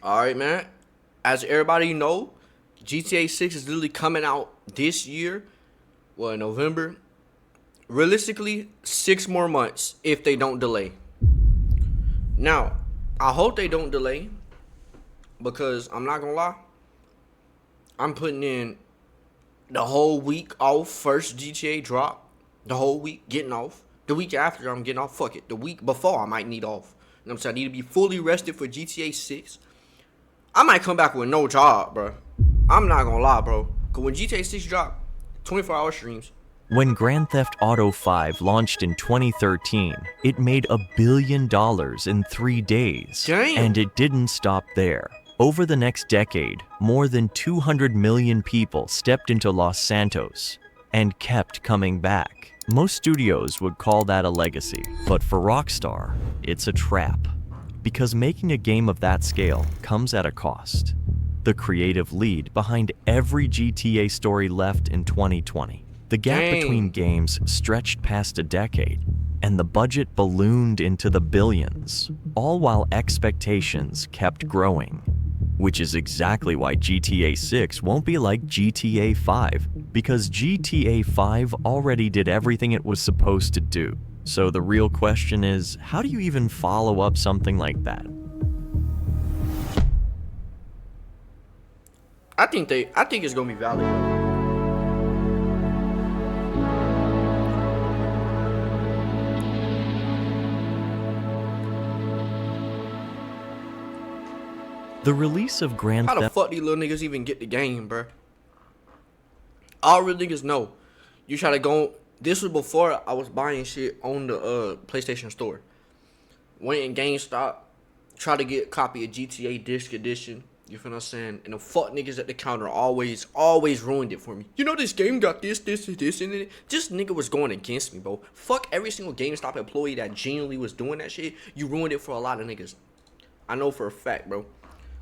All right, man. As everybody know, GTA 6 is literally coming out this year. Well, in November. Realistically, 6 more months if they don't delay. Now, I hope they don't delay because I'm not gonna lie. I'm putting in the whole week off first GTA drop. The whole week getting off. The week after I'm getting off. Fuck it. The week before I might need off. You know what I'm saying? I need to be fully rested for GTA 6. I might come back with no job, bro. I'm not gonna lie, bro. Cause when GTA 6 drop, 24-hour streams. When Grand Theft Auto 5 launched in 2013, it made $1 billion in 3 days. Damn. And it didn't stop there. Over the next decade, more than 200 million people stepped into Los Santos and kept coming back. Most studios would call that a legacy, but for Rockstar, it's a trap. Because making a game of that scale comes at a cost. The creative lead behind every GTA story left in 2020. The gap between games stretched past a decade, and the budget ballooned into the billions, all while expectations kept growing. Which is exactly why GTA 6 won't be like GTA 5, because GTA 5 already did everything it was supposed to do. So the real question is, how do you even follow up something like that? I think it's gonna be valid. The release of Grand How the Theft fuck these little niggas even get the game, bro? All real niggas know. You try to go. This was before I was buying shit on the PlayStation Store. Went in GameStop, tried to get a copy of GTA Disc Edition. You feel what I'm saying? And the fuck niggas at the counter always ruined it for me. You know this game got this, and it. This nigga was going against me, bro. Fuck every single GameStop employee that genuinely was doing that shit. You ruined it for a lot of niggas. I know for a fact, bro.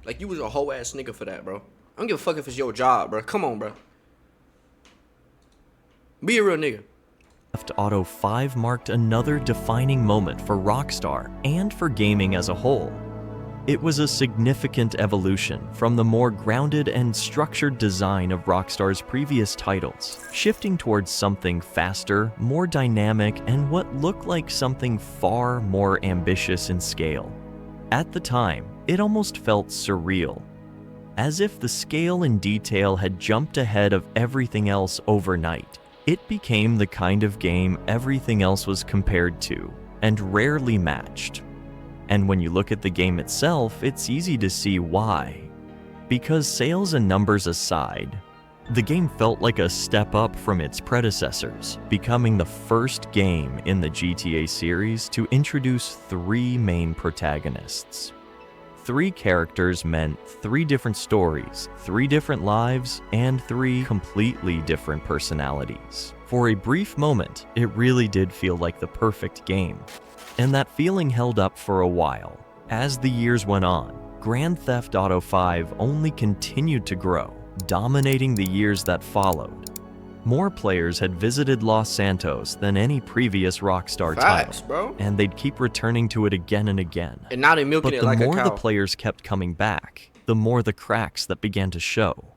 Like, you was a whole ass nigga for that, bro. I don't give a fuck if it's your job, bro. Come on, bro. Be a real nigga. Theft Auto 5 marked another defining moment for Rockstar and for gaming as a whole. It was a significant evolution from the more grounded and structured design of Rockstar's previous titles, shifting towards something faster, more dynamic, and what looked like something far more ambitious in scale. At the time, it almost felt surreal, as if the scale and detail had jumped ahead of everything else overnight. It became the kind of game everything else was compared to, and rarely matched. And when you look at the game itself, it's easy to see why. Because sales and numbers aside, the game felt like a step up from its predecessors, becoming the first game in the GTA series to introduce 3 main protagonists. 3 characters meant 3 different stories, 3 different lives, and 3 completely different personalities. For a brief moment, it really did feel like the perfect game. And that feeling held up for a while. As the years went on, Grand Theft Auto 5 only continued to grow, dominating the years that followed. More players had visited Los Santos than any previous Rockstar title, bro. And they'd keep returning to it again and again. And now they're milking it like a cow. But the more the players kept coming back, the more the cracks that began to show.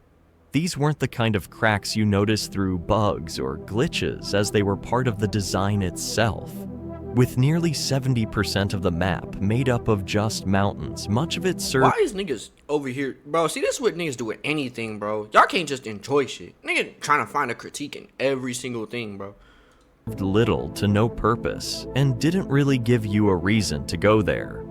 These weren't the kind of cracks you notice through bugs or glitches, as they were part of the design itself. With nearly 70% of the map made up of just mountains, much of it served— Why is niggas over here? Bro, see, this is what niggas do with anything, bro. Y'all can't just enjoy shit. Nigga trying to find a critique in every single thing, bro. little to no purpose, and didn't really give you a reason to go there.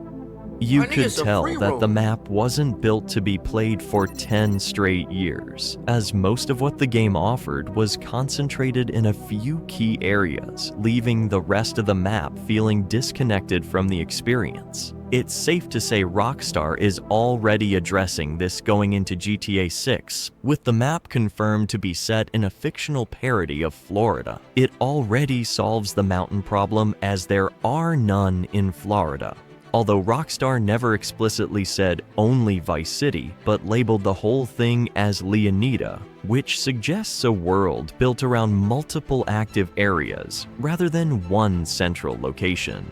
You could tell that the map wasn't built to be played for 10 straight years, as most of what the game offered was concentrated in a few key areas, leaving the rest of the map feeling disconnected from the experience. It's safe to say Rockstar is already addressing this going into GTA 6, with the map confirmed to be set in a fictional parody of Florida. It already solves the mountain problem, as there are none in Florida. Although Rockstar never explicitly said only Vice City, but labeled the whole thing as Leonida, which suggests a world built around multiple active areas rather than one central location.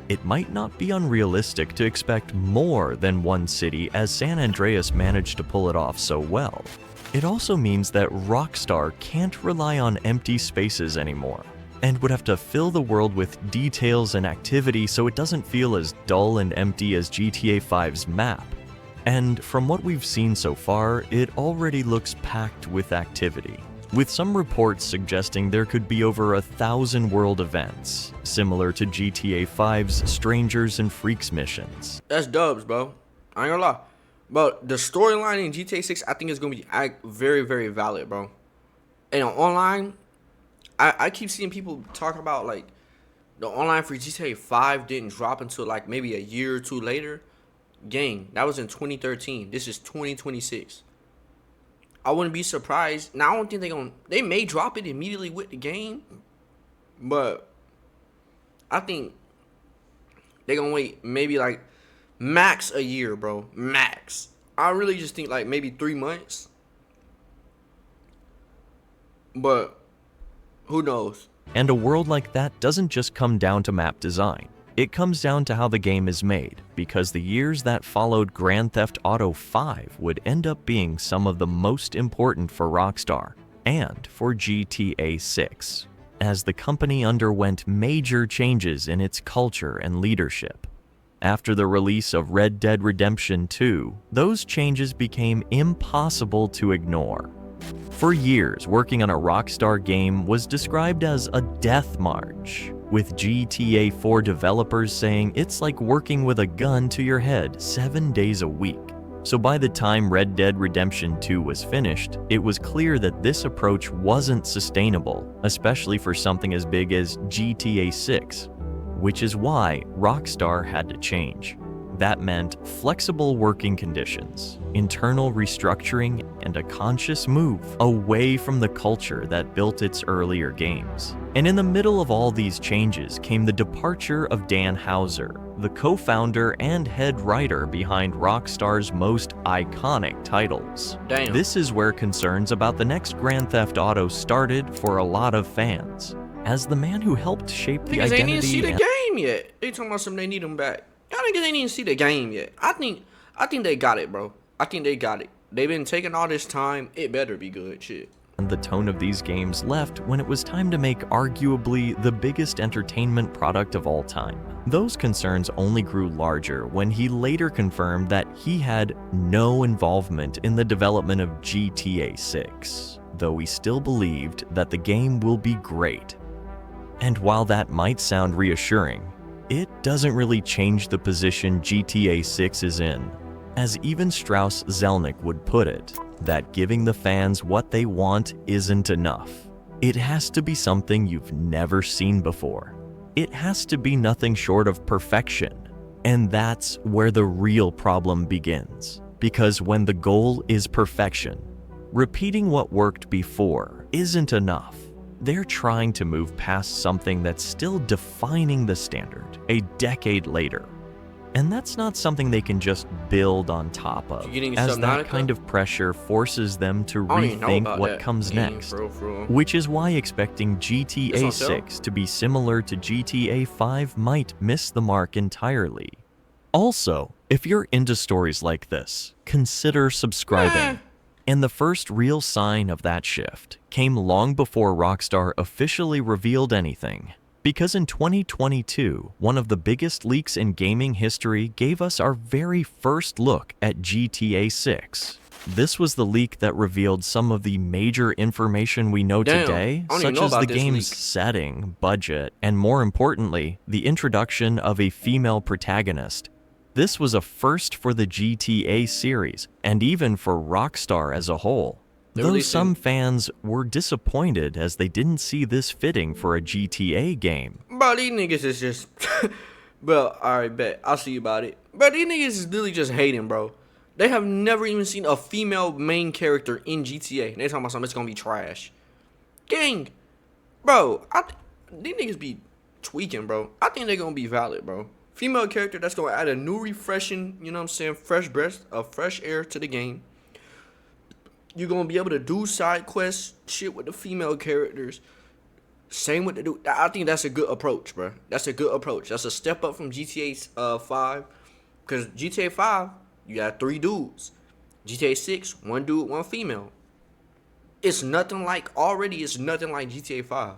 it might not be unrealistic to expect more than one city, as San Andreas managed to pull it off so well. It also means that Rockstar can't rely on empty spaces anymore, and would have to fill the world with details and activity so it doesn't feel as dull and empty as GTA 5's map. And from what we've seen so far, it already looks packed with activity, with some reports suggesting there could be over 1,000 world events, similar to GTA 5's Strangers and Freaks missions. That's dubs, bro. I ain't gonna lie. But the storyline in GTA 6, I think is gonna be very, very valid, bro. And online, I keep seeing people talk about like the online for GTA 5 didn't drop until like maybe a year or two later. Gang, that was in 2013. This is 2026. I wouldn't be surprised. Now I don't think they may drop it immediately with the game, but I think they're gonna wait maybe like max a year, bro. Max. I really just think like maybe 3 months. But who knows? And a world like that doesn't just come down to map design. It comes down to how the game is made, because the years that followed Grand Theft Auto 5 would end up being some of the most important for Rockstar and for GTA 6, as the company underwent major changes in its culture and leadership. After the release of Red Dead Redemption 2, those changes became impossible to ignore. For years, working on a Rockstar game was described as a death march, with GTA 4 developers saying it's like working with a gun to your head 7 days a week. So by the time Red Dead Redemption 2 was finished, it was clear that this approach wasn't sustainable, especially for something as big as GTA 6, which is why Rockstar had to change. That meant flexible working conditions, internal restructuring, and a conscious move away from the culture that built its earlier games. And in the middle of all these changes came the departure of Dan Houser, the co-founder and head writer behind Rockstar's most iconic titles. Damn. This is where concerns about the next Grand Theft Auto started for a lot of fans, as the man who helped shape the Niggas ain't even identity see the and game yet. They talking about something they need them back. Y'all niggas ain't even see the game yet. I think they got it, bro. I think they got it. They've been taking all this time. It better be good shit. the tone of these games left when it was time to make arguably the biggest entertainment product of all time. Those concerns only grew larger when he later confirmed that he had no involvement in the development of GTA 6, though he still believed that the game will be great. And while that might sound reassuring, it doesn't really change the position GTA 6 is in. As even Strauss Zelnick would put it, that giving the fans what they want isn't enough. It has to be something you've never seen before. It has to be nothing short of perfection. And that's where the real problem begins. Because when the goal is perfection, repeating what worked before isn't enough. They're trying to move past something that's still defining the standard a decade later. And that's not something they can just build on top of, as that kind of pressure forces them to rethink what comes next. Which is why expecting GTA 6 to be similar to GTA 5 might miss the mark entirely. Also, if you're into stories like this, consider subscribing. And the first real sign of that shift came long before Rockstar officially revealed anything. Because in 2022, one of the biggest leaks in gaming history gave us our very first look at GTA 6. This was the leak that revealed some of the major information we know today, such as the game's setting, budget, and more importantly, the introduction of a female protagonist. This was a first for the GTA series, and even for Rockstar as a whole. Though some fans were disappointed as they didn't see this fitting for a GTA game. Bro, these niggas is just... Bro, alright, bet. I'll see you about it. Bro, these niggas is literally just hating, bro. They have never even seen a female main character in GTA. And they talking about something that's gonna be trash. Gang. Bro, these niggas be tweaking, bro. I think they're gonna be valid, bro. Female character that's gonna add a new refreshing, you know what I'm saying, fresh breath of fresh air to the game. You're gonna be able to do side quests, shit with the female characters. Same with the dude. I think that's a good approach, bro. That's a good approach. That's a step up from GTA 5. Because GTA 5, you got 3 dudes. GTA 6, 1 dude, 1 female. It's nothing like GTA 5.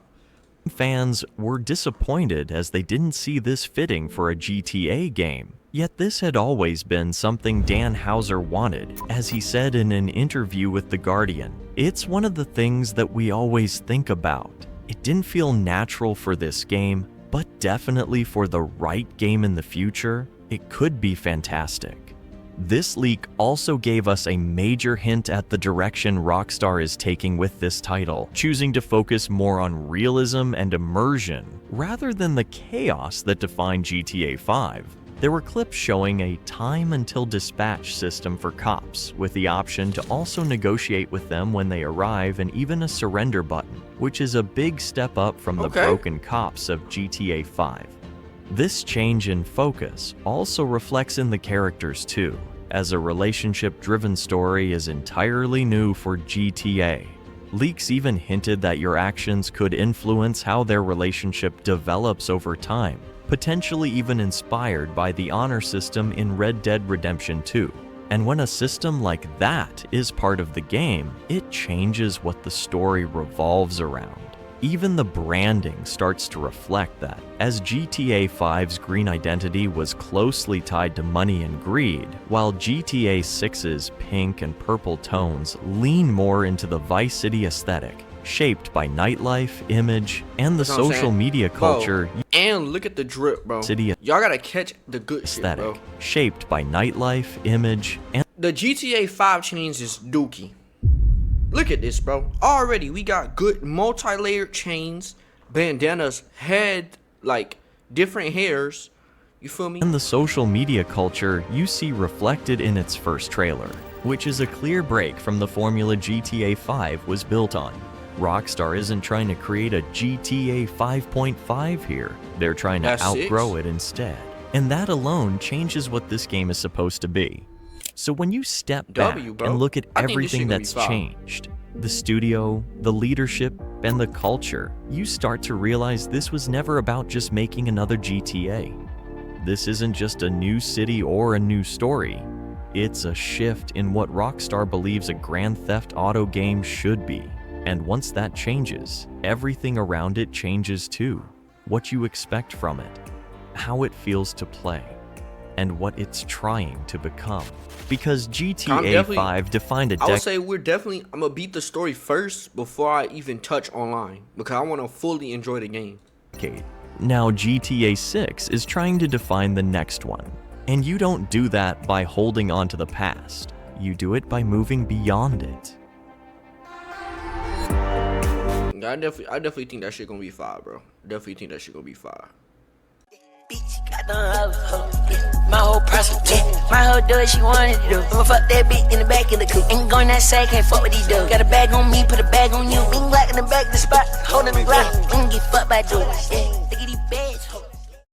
Fans were disappointed as they didn't see this fitting for a GTA game. Yet this had always been something Dan Houser wanted, as he said in an interview with The Guardian. It's one of the things that we always think about. It didn't feel natural for this game, but definitely for the right game in the future, it could be fantastic. This leak also gave us a major hint at the direction Rockstar is taking with this title, choosing to focus more on realism and immersion rather than the chaos that defined GTA 5. There were clips showing a time until dispatch system for cops, with the option to also negotiate with them when they arrive, and even a surrender button, which is a big step up from the broken cops of GTA 5. This change in focus also reflects in the characters too, as a relationship-driven story is entirely new for GTA. Leaks even hinted that your actions could influence how their relationship develops over time, potentially even inspired by the honor system in Red Dead Redemption 2. And when a system like that is part of the game, it changes what the story revolves around. Even the branding starts to reflect that, as GTA 5's green identity was closely tied to money and greed, while GTA 6's pink and purple tones lean more into the Vice City aesthetic, shaped by nightlife, image, and the social media culture. And look at the drip, bro. Y'all gotta catch the good aesthetic, shit, bro. Shaped by nightlife, image, and the GTA 5 chains is dookie. Look at this, bro. Already we got good multi-layered chains, bandanas, head, like different hairs. You feel me? And the social media culture you see reflected in its first trailer, which is a clear break from the formula GTA 5 was built on. Rockstar isn't trying to create a GTA 5.5 here. They're trying to outgrow it instead. And that alone changes what this game is supposed to be. So when you step back and look at everything that's changed, the studio, the leadership, and the culture, you start to realize this was never about just making another GTA. This isn't just a new city or a new story. It's a shift in what Rockstar believes a Grand Theft Auto game should be. And once that changes, everything around it changes too. What you expect from it, how it feels to play, and what it's trying to become. Because GTA 5 defined a decade. I would say I'm gonna beat the story first before I even touch online, because I want to fully enjoy the game. Now GTA 6 is trying to define the next one. And you don't do that by holding on to the past. You do it by moving beyond it. I definitely think that shit gonna be fire, bro. Definitely think that shit gonna be fire. Bitch, got them hoes, yeah. My whole prostitute, yeah. My whole do what she wanted to do. I'ma fuck that bitch in the back of the coupe. Ain't going outside, can't fuck with these dudes. Got a bag on me, put a bag on you. Bing black in the back of the spot, holding the block. Get fucked by dudes, yeah. Look at these bags.